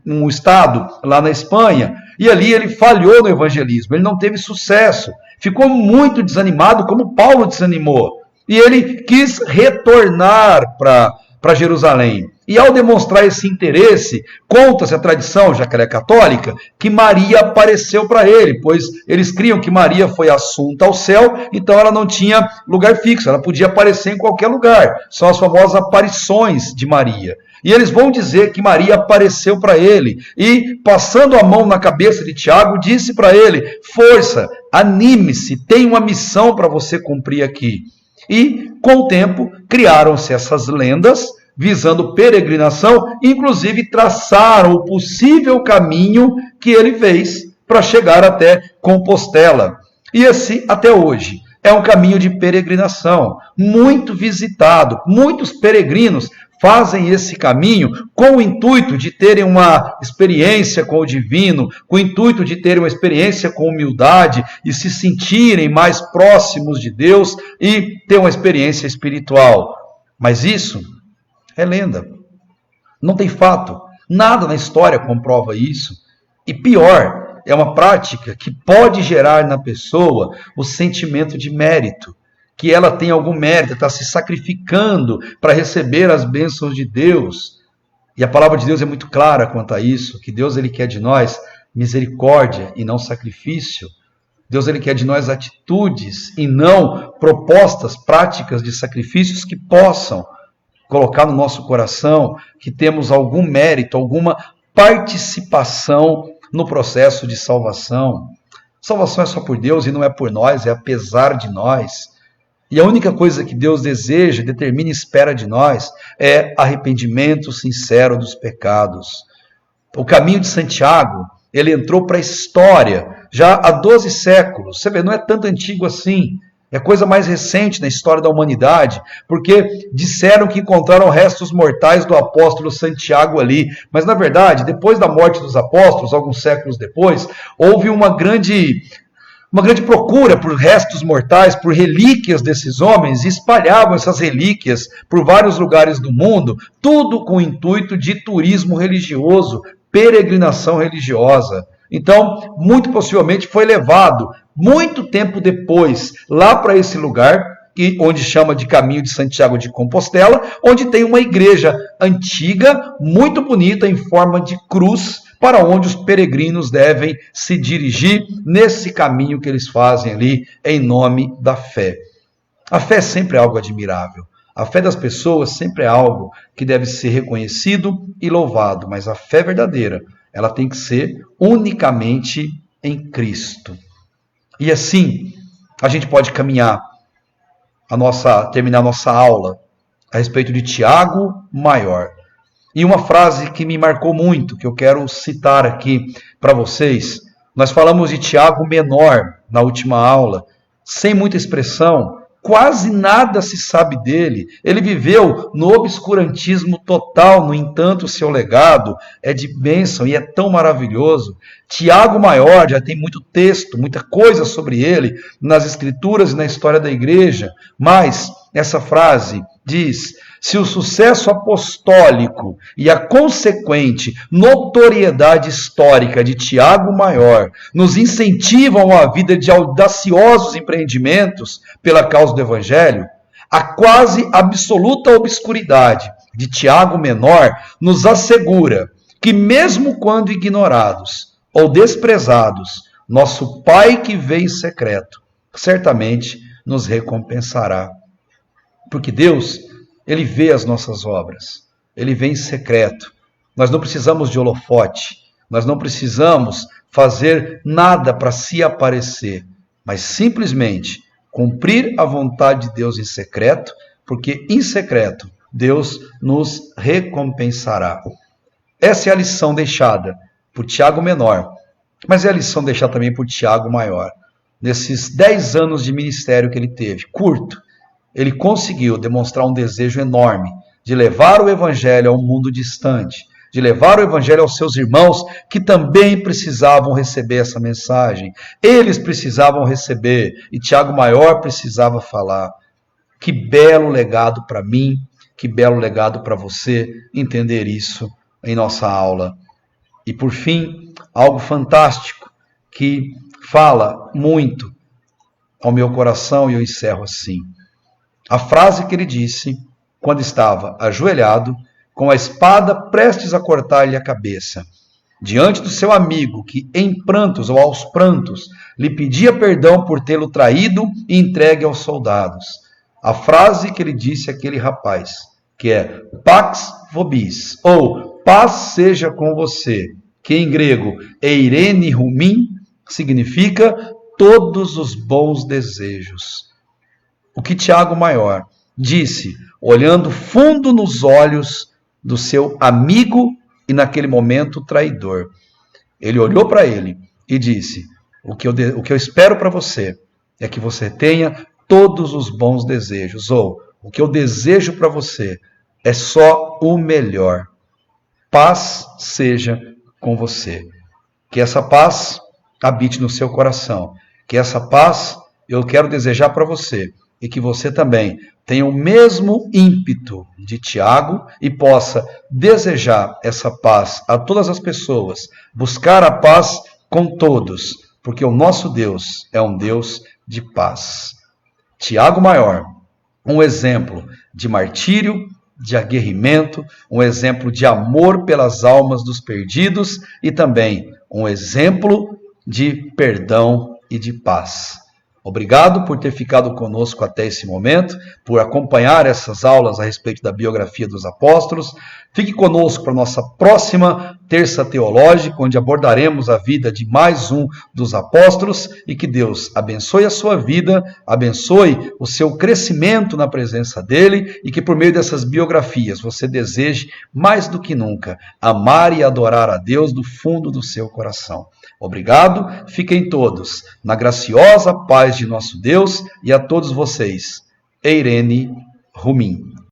um estado lá na Espanha, e ali ele falhou no evangelismo, ele não teve sucesso, ficou muito desanimado, como Paulo desanimou, e ele quis retornar para Jerusalém. E ao demonstrar esse interesse, conta-se a tradição, já que ela é católica, que Maria apareceu para ele, pois eles criam que Maria foi assunta ao céu, então ela não tinha lugar fixo, ela podia aparecer em qualquer lugar. São as famosas aparições de Maria. E eles vão dizer que Maria apareceu para ele e, passando a mão na cabeça de Tiago, disse para ele: força, anime-se, tem uma missão para você cumprir aqui. E, com o tempo, criaram-se essas lendas, visando peregrinação, inclusive traçaram o possível caminho que ele fez para chegar até Compostela. E esse, até hoje, é um caminho de peregrinação, muito visitado. Muitos peregrinos fazem esse caminho com o intuito de terem uma experiência com o divino, com o intuito de terem uma experiência com humildade e se sentirem mais próximos de Deus e ter uma experiência espiritual. Mas isso É lenda. Não tem fato. Nada na história comprova isso. E pior, é uma prática que pode gerar na pessoa o sentimento de mérito. Que ela tem algum mérito, está se sacrificando para receber as bênçãos de Deus. E a palavra de Deus é muito clara quanto a isso, que Deus ele quer de nós misericórdia e não sacrifício. Deus ele quer de nós atitudes e não propostas, práticas de sacrifícios que possam colocar no nosso coração que temos algum mérito, alguma participação no processo de salvação. Salvação é só por Deus e não é por nós, é apesar de nós. E a única coisa que Deus deseja, determina e espera de nós é arrependimento sincero dos pecados. O caminho de Santiago, ele entrou para a história já há 12 séculos. Você vê, não é tanto antigo assim. É coisa mais recente na história da humanidade, porque disseram que encontraram restos mortais do apóstolo Santiago ali. Mas, na verdade, depois da morte dos apóstolos, alguns séculos depois, houve uma grande procura por restos mortais, por relíquias desses homens, e espalhavam essas relíquias por vários lugares do mundo, tudo com o intuito de turismo religioso, peregrinação religiosa. Então, muito possivelmente foi levado, muito tempo depois, lá para esse lugar, onde chama de Caminho de Santiago de Compostela, onde tem uma igreja antiga, muito bonita, em forma de cruz, para onde os peregrinos devem se dirigir nesse caminho que eles fazem ali, em nome da fé. A fé é sempre algo admirável. A fé das pessoas sempre é algo que deve ser reconhecido e louvado, mas a fé verdadeira, ela tem que ser unicamente em Cristo. E assim, a gente pode caminhar, terminar a nossa aula a respeito de Tiago Maior. E uma frase que me marcou muito, que eu quero citar aqui para vocês. Nós falamos de Tiago Menor na última aula, sem muita expressão, quase nada se sabe dele. Ele viveu no obscurantismo total, no entanto, o seu legado é de bênção e é tão maravilhoso. Tiago Maior já tem muito texto, muita coisa sobre ele nas escrituras e na história da igreja, mas essa frase diz: se o sucesso apostólico e a consequente notoriedade histórica de Tiago Maior nos incentivam a vida de audaciosos empreendimentos pela causa do Evangelho, a quase absoluta obscuridade de Tiago Menor nos assegura que, mesmo quando ignorados ou desprezados, nosso Pai que vê em secreto certamente nos recompensará. Porque Deus, Ele vê as nossas obras, Ele vê em secreto. Nós não precisamos de holofote, nós não precisamos fazer nada para se aparecer, mas simplesmente cumprir a vontade de Deus em secreto, porque em secreto Deus nos recompensará. Essa é a lição deixada por Tiago Menor, mas é a lição deixada também por Tiago Maior. Nesses 10 anos de ministério que ele teve, curto, ele conseguiu demonstrar um desejo enorme de levar o Evangelho a um mundo distante, de levar o Evangelho aos seus irmãos que também precisavam receber essa mensagem. Eles precisavam receber e Tiago Maior precisava falar. Que belo legado para mim, que belo legado para você entender isso em nossa aula. E por fim, algo fantástico que fala muito ao meu coração e eu encerro assim. A frase que ele disse quando estava ajoelhado, com a espada prestes a cortar-lhe a cabeça, diante do seu amigo que, em prantos ou aos prantos, lhe pedia perdão por tê-lo traído e entregue aos soldados. A frase que ele disse àquele rapaz, que é Pax vobis, ou paz seja com você, que em grego eirene rumin, significa todos os bons desejos. O que Tiago Maior disse, olhando fundo nos olhos do seu amigo e naquele momento traidor. Ele olhou para ele e disse, o que eu espero para você é que você tenha todos os bons desejos, ou o que eu desejo para você é só o melhor. Paz seja com você. Que essa paz habite no seu coração. Que essa paz eu quero desejar para você. e que você também tenha o mesmo ímpeto de Tiago e possa desejar essa paz a todas as pessoas, buscar a paz com todos, porque o nosso Deus é um Deus de paz. Tiago Maior, um exemplo de martírio, de aguerrimento, um exemplo de amor pelas almas dos perdidos e também um exemplo de perdão e de paz. Obrigado por ter ficado conosco até esse momento, por acompanhar essas aulas a respeito da biografia dos apóstolos. Fique conosco para a nossa próxima Terça Teológica, onde abordaremos a vida de mais um dos apóstolos, e que Deus abençoe a sua vida, abençoe o seu crescimento na presença dele, e que por meio dessas biografias você deseje mais do que nunca amar e adorar a Deus do fundo do seu coração. Obrigado, fiquem todos na graciosa paz de nosso Deus, e a todos vocês, Eirene Rumim.